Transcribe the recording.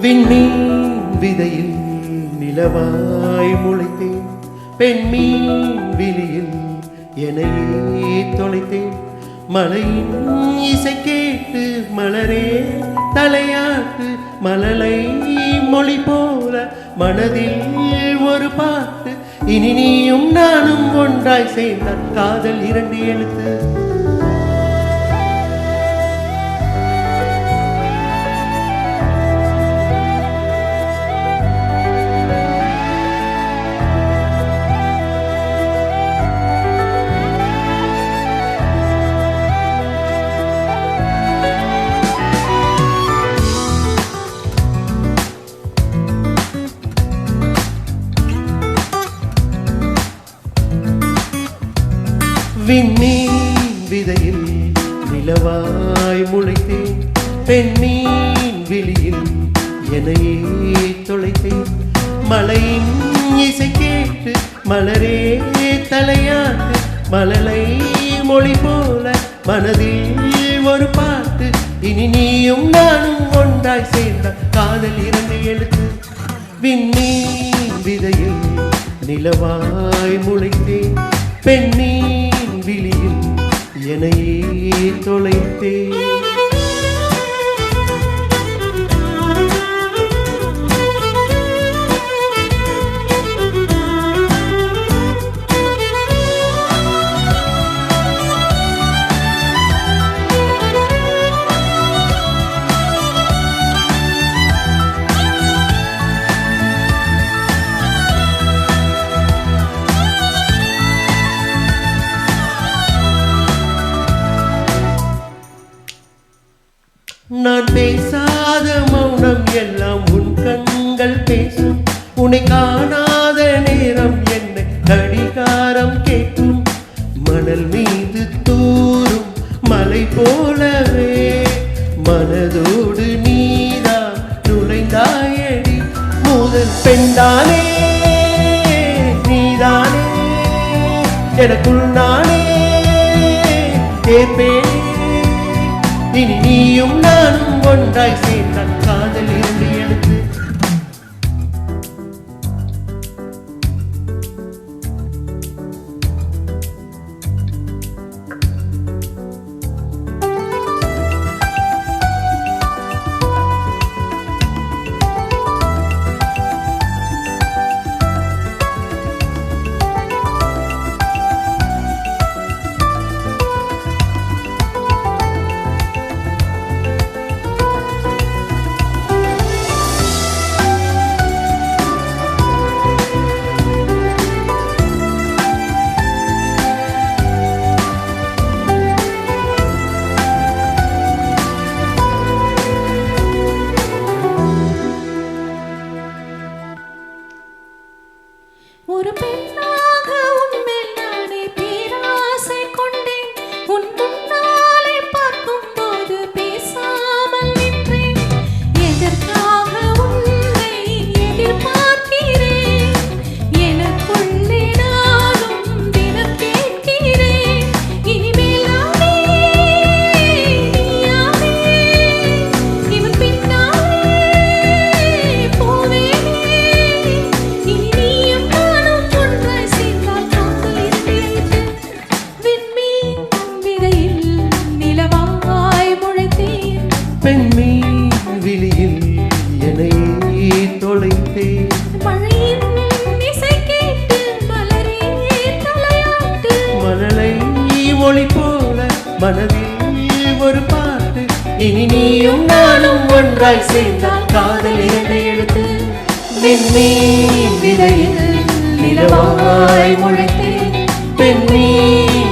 விண்மீன் விதையில் நிலவாய் முளைத்தேன், பெண்மீன் விழியில் என்னையே தொலைத்தேன். மலையின் இசை கேட்டு மலரே தலையாட்டு, மழலை மொழி போல மனதில் ஒரு பாட்டு. இனி நீயும் நானும் ஒன்றாய் சேர்ந்த காதல் 2 எழுத்து. விண்மீன் விதையில் நிலவாய் முளைத்தேன், பெண்மீன் விழியில் என்னையே தொலைத்தேன். மலையின் இசை கேட்டு மலரே தலையாட்டு, மழலை மொழி போல மனதில் ஒரு பாட்டு. இனி நீயும் நானும் ஒன்றாய் சேர்ந்த காதல் 2 எழுத்து. விண்மீன் விதையில் நிலவாய் முளைத்தேன், பெண்மீன் விழியில் என்னையே தொலைத்தேன். நான் பேசாத மௌனம் எல்லாம் உன் கண்கள் பேசும், உன்னை காணாத நேரம் என்னை கடிகாரம் கேட்கும். மணல் மீது தூரும் மலை போலவே மனதோடு நீதான் நுழைந்தாயடி. முதல் பெண்தானே நீதானே, எனக்குள் நானே கேட்பேன். இனி நீயும் நானும் ஒன்றாய் சேர்ந்தால் காதல் 2 எழுத்து. ஒரு பெண்ணாக உன்மேல் நானே பேராசை கொண்டேன், உன் முன்னாலே பார்க்கும் போது பேசாமல் நின்றேன். எதற்காக உன்னை எதிர்பார்க்கிறேன், எனக்குள்ளே நானும் தினம் கேட்கிறேன். இனிமேல் நானே நீயாவே, இவன் பின்னாலே போவேனே. இனி நீயும் பெண்மீன் விழியில் என்னையே தொலைத்தேன். மழையின் இசை கேட்டு மலரே தலையாட்டு, மழலை மொழி போல மனதில் ஒரு பாட்டு. இனி நீயும் நானும் ஒன்றாய் சேர்ந்தால் காதல் 2 எழுத்து. விண்மீன் விதையில் நிலவாய் முளைத்தேன், பெண்மீன்